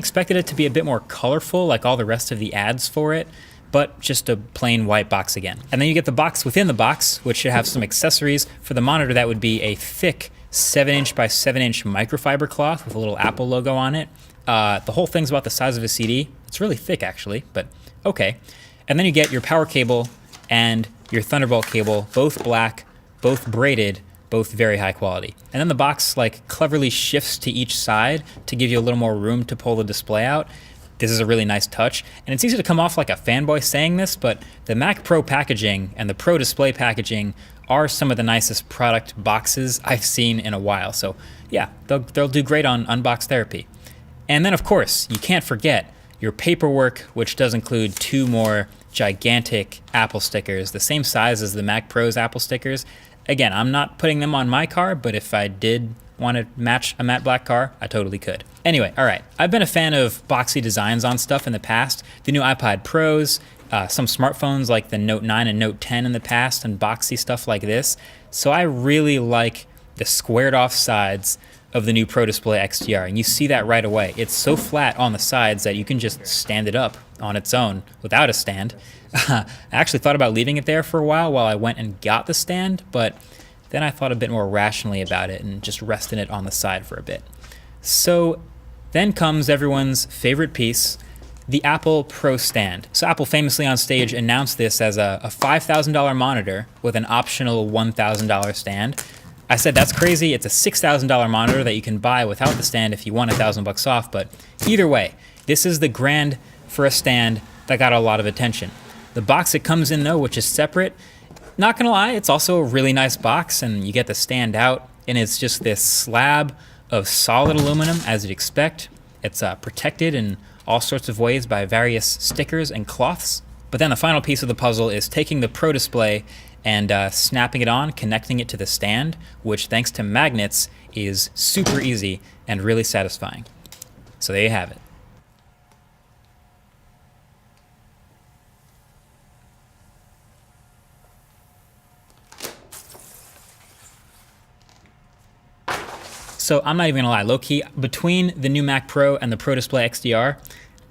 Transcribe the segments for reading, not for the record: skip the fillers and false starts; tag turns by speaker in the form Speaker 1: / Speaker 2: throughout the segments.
Speaker 1: Expected it to be a bit more colorful like all the rest of the ads for it, but just a plain white box again. And then you get the box within the box, which should have some accessories. For the monitor, that would be a thick 7" by 7" microfiber cloth with a little Apple logo on it. The whole thing's about the size of a CD. It's really thick actually, but okay. And then you get your power cable and your Thunderbolt cable, both black, both braided, both very high quality. And then the box like cleverly shifts to each side to give you a little more room to pull the display out. This is a really nice touch, and it's easy to come off like a fanboy saying this, but the Mac Pro packaging and the Pro Display packaging are some of the nicest product boxes I've seen in a while. So yeah, they'll do great on Unbox Therapy. And then of course, you can't forget your paperwork, which does include 2 more gigantic Apple stickers, the same size as the Mac Pro's Apple stickers. Again, I'm not putting them on my car, but if I did want to match a matte black car, I totally could. Anyway, all right, I've been a fan of boxy designs on stuff in the past. The new iPod Pros, some smartphones like the Note 9 and Note 10 in the past, and boxy stuff like this. So I really like the squared off sides of the new Pro Display XDR, and you see that right away. It's so flat on the sides that you can just stand it up on its own without a stand. I actually thought about leaving it there for a while I went and got the stand, but then I thought a bit more rationally about it and just resting it on the side for a bit. So then comes everyone's favorite piece, the Apple Pro Stand. So Apple famously on stage announced this as a $5,000 monitor with an optional $1,000 stand. I said that's crazy. It's a $6,000 monitor that you can buy without the stand if you want $1,000 off. But either way, this is the grand for a stand that got a lot of attention. The box it comes in though, which is separate, not gonna lie, it's also a really nice box, and you get the stand out, and it's just this slab of solid aluminum as you'd expect. It's protected in all sorts of ways by various stickers and cloths. But then the final piece of the puzzle is taking the Pro Display and snapping it on, connecting it to the stand, which thanks to magnets is super easy and really satisfying. So there you have it. So I'm not even gonna lie, low-key, between the new Mac Pro and the Pro Display XDR,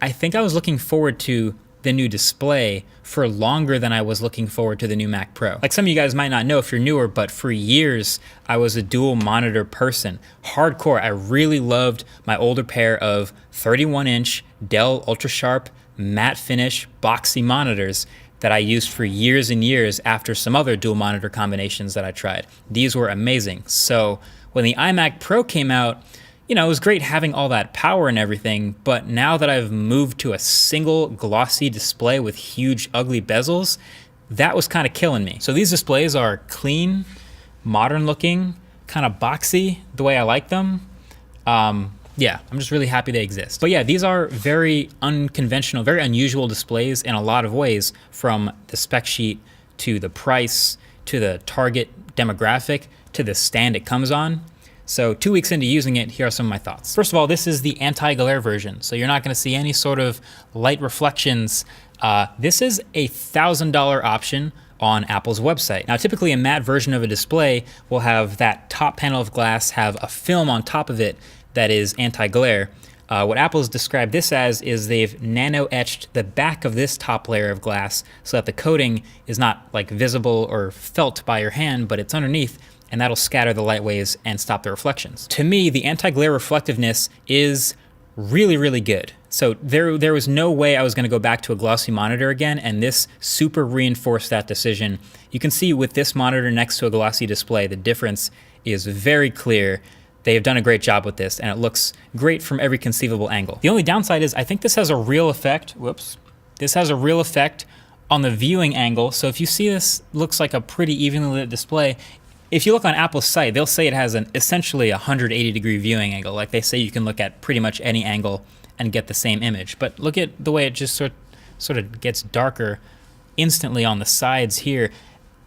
Speaker 1: I think I was looking forward to the new display for longer than I was looking forward to the new Mac Pro. Like some of you guys might not know if you're newer, but for years, I was a dual monitor person. Hardcore, I really loved my older pair of 31-inch Dell Ultra Sharp matte finish boxy monitors that I used for years and years after some other dual monitor combinations that I tried. These were amazing. So when the iMac Pro came out, you know, it was great having all that power and everything, but now that I've moved to a single glossy display with huge ugly bezels, that was kind of killing me. So these displays are clean, modern looking, kind of boxy, the way I like them. Yeah, I'm just really happy they exist. But yeah, these are very unconventional, very unusual displays in a lot of ways, from the spec sheet to the price, to the target demographic, to the stand it comes on. So 2 weeks into using it, here are some of my thoughts. First of all, this is the anti-glare version, so you're not gonna see any sort of light reflections. This is a $1,000 option on Apple's website. Now, typically a matte version of a display will have that top panel of glass have a film on top of it that is anti-glare. What Apple's described this as is they've nano-etched the back of this top layer of glass so that the coating is not like visible or felt by your hand, but it's underneath, and that'll scatter the light waves and stop the reflections. To me, the anti-glare reflectiveness is really, really good. So there was no way I was gonna go back to a glossy monitor again, and this super reinforced that decision. You can see with this monitor next to a glossy display, the difference is very clear. They have done a great job with this, and it looks great from every conceivable angle. The only downside is I think this has a real effect, this has a real effect on the viewing angle. So if you see this looks like a pretty evenly lit display, if you look on Apple's site, they'll say it has an essentially 180-degree viewing angle. Like they say you can look at pretty much any angle and get the same image. But look at the way it just sort of gets darker instantly on the sides here.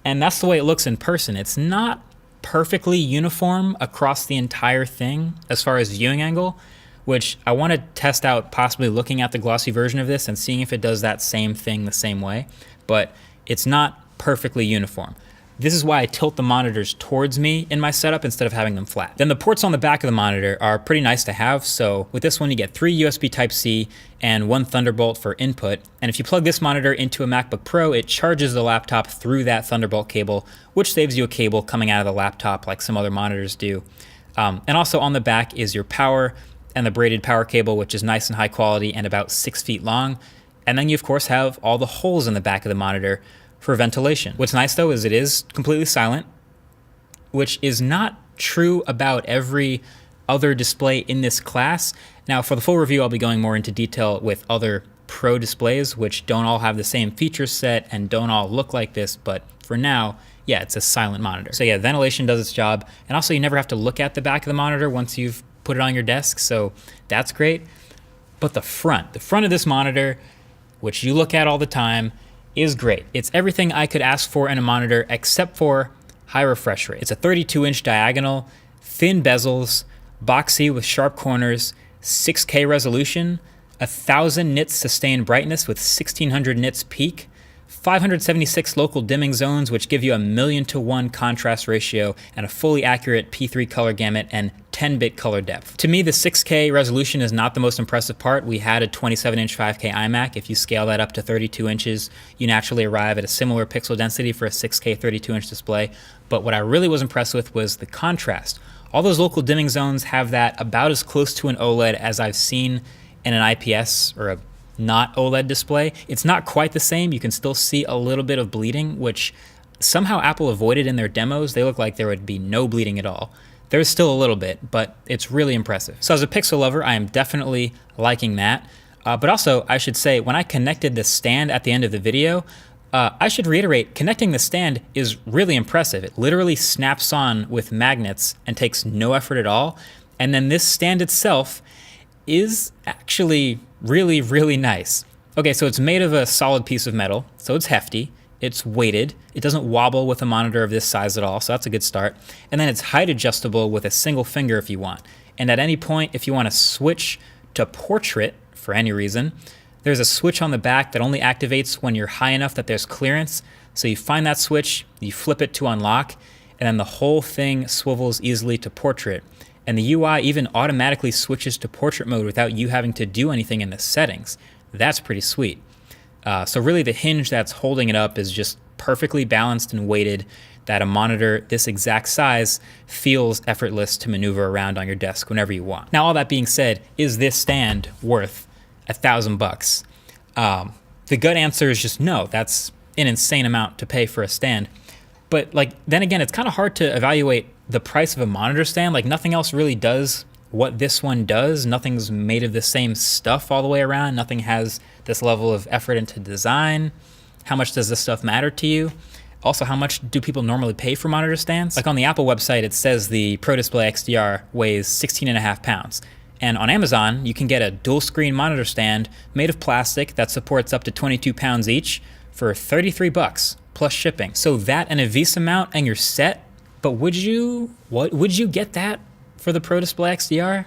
Speaker 1: And that's the way it looks in person. It's not perfectly uniform across the entire thing as far as viewing angle, which I want to test out, possibly looking at the glossy version of this and seeing if it does that same thing the same way. But it's not perfectly uniform. This is why I tilt the monitors towards me in my setup instead of having them flat. Then the ports on the back of the monitor are pretty nice to have. So with this one, you get 3 USB Type-C and 1 Thunderbolt for input. And if you plug this monitor into a MacBook Pro, it charges the laptop through that Thunderbolt cable, which saves you a cable coming out of the laptop like some other monitors do. And also on the back is your power and the braided power cable, which is nice and high quality and about 6 feet long. And then you of course have all the holes in the back of the monitor for ventilation. What's nice though is it is completely silent, which is not true about every other display in this class. Now for the full review, I'll be going more into detail with other Pro displays, which don't all have the same feature set and don't all look like this, but for now, yeah, it's a silent monitor. So yeah, ventilation does its job. And also you never have to look at the back of the monitor once you've put it on your desk, so that's great. But the front of this monitor, which you look at all the time, is great. It's everything I could ask for in a monitor except for high refresh rate. It's a 32-inch diagonal, thin bezels, boxy with sharp corners, 6K resolution, 1000 nits sustained brightness with 1600 nits peak, 576 local dimming zones, which give you a 1,000,000 to 1 contrast ratio and a fully accurate P3 color gamut and 10-bit color depth. To me, the 6K resolution is not the most impressive part. We had a 27-inch 5K iMac. If you scale that up to 32 inches, you naturally arrive at a similar pixel density for a 6K 32-inch display. But what I really was impressed with was the contrast. All those local dimming zones have that about as close to an OLED as I've seen in an IPS or a not OLED display. It's not quite the same. You can still see a little bit of bleeding, which somehow Apple avoided in their demos. They look like there would be no bleeding at all. There's still a little bit, but it's really impressive. So as a Pixel lover, I am definitely liking that. But also, I should say, when I connected the stand at the end of the video, I should reiterate, connecting the stand is really impressive. It literally snaps on with magnets and takes no effort at all. And then this stand itself is actually really, really nice. Okay, so it's made of a solid piece of metal, so it's hefty, it's weighted, it doesn't wobble with a monitor of this size at all, so that's a good start. And then it's height adjustable with a single finger if you want. And at any point, if you want to switch to portrait for any reason, there's a switch on the back that only activates when you're high enough that there's clearance. So you find that switch, you flip it to unlock, and then the whole thing swivels easily to portrait. And the UI even automatically switches to portrait mode without you having to do anything in the settings. That's pretty sweet. So really the hinge that's holding it up is just perfectly balanced and weighted that a monitor this exact size feels effortless to maneuver around on your desk whenever you want. Now all that being said, is this stand worth $1,000? The gut answer is just no. That's an insane amount to pay for a stand. But like then again, it's kind of hard to evaluate the price of a monitor stand. Like nothing else really does what this one does. Nothing's made of the same stuff all the way around. Nothing has this level of effort into design. How much does this stuff matter to you? Also, how much do people normally pay for monitor stands? Like on the Apple website, it says the Pro Display XDR weighs 16.5 pounds. And on Amazon, you can get a dual screen monitor stand made of plastic that supports up to 22 pounds each for $33 plus shipping. So that and a Visa mount and you're set. But would you get that for the Pro Display XDR?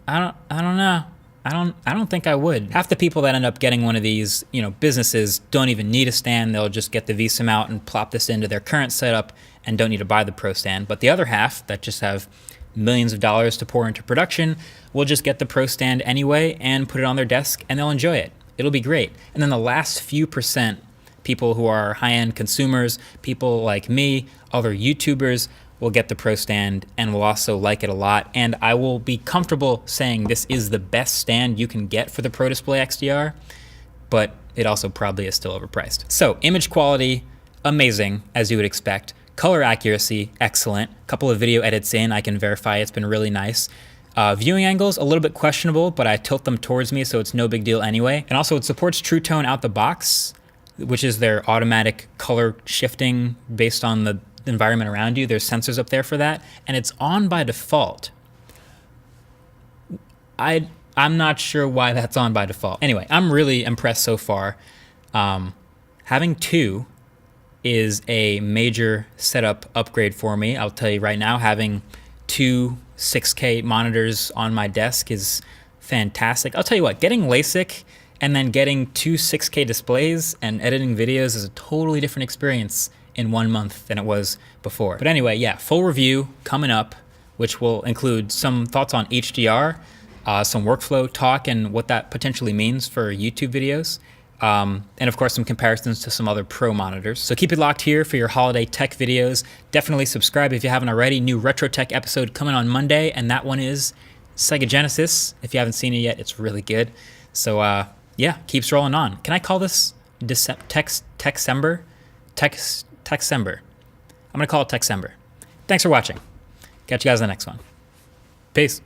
Speaker 1: I don't know. I don't think I would. Half the people that end up getting one of these, businesses don't even need a stand. They'll just get the Visa mount and plop this into their current setup and don't need to buy the Pro stand. But the other half that just have millions of dollars to pour into production will just get the Pro stand anyway and put it on their desk and they'll enjoy it. It'll be great. And then the last few percent, people who are high-end consumers, people like me, other YouTubers, will get the Pro stand and will also like it a lot. And I will be comfortable saying this is the best stand you can get for the Pro Display XDR, but it also probably is still overpriced. So image quality, amazing, as you would expect. Color accuracy, excellent. A couple of video edits in, I can verify it's been really nice. Viewing angles, a little bit questionable, but I tilt them towards me, so it's no big deal anyway. And also it supports True Tone out the box, which is their automatic color shifting based on the environment around you. There's sensors up there for that, and it's on by default. I'm not sure why that's on by default. Anyway, I'm really impressed so far. Having two is a major setup upgrade for me. I'll tell you right now, having two 6K monitors on my desk is fantastic. I'll tell you what, getting LASIK and then getting two 6K displays and editing videos is a totally different experience in 1 month than it was before. But anyway, yeah, full review coming up, which will include some thoughts on HDR, some workflow talk and what that potentially means for YouTube videos, and of course some comparisons to some other Pro monitors. So keep it locked here for your holiday tech videos. Definitely subscribe if you haven't already. New Retro Tech episode coming on Monday, and that one is Sega Genesis. If you haven't seen it yet, it's really good. So yeah, keeps rolling on. Can I call this Techsember? Techsember. I'm gonna call it Techsember. Thanks for watching. Catch you guys in the next one. Peace.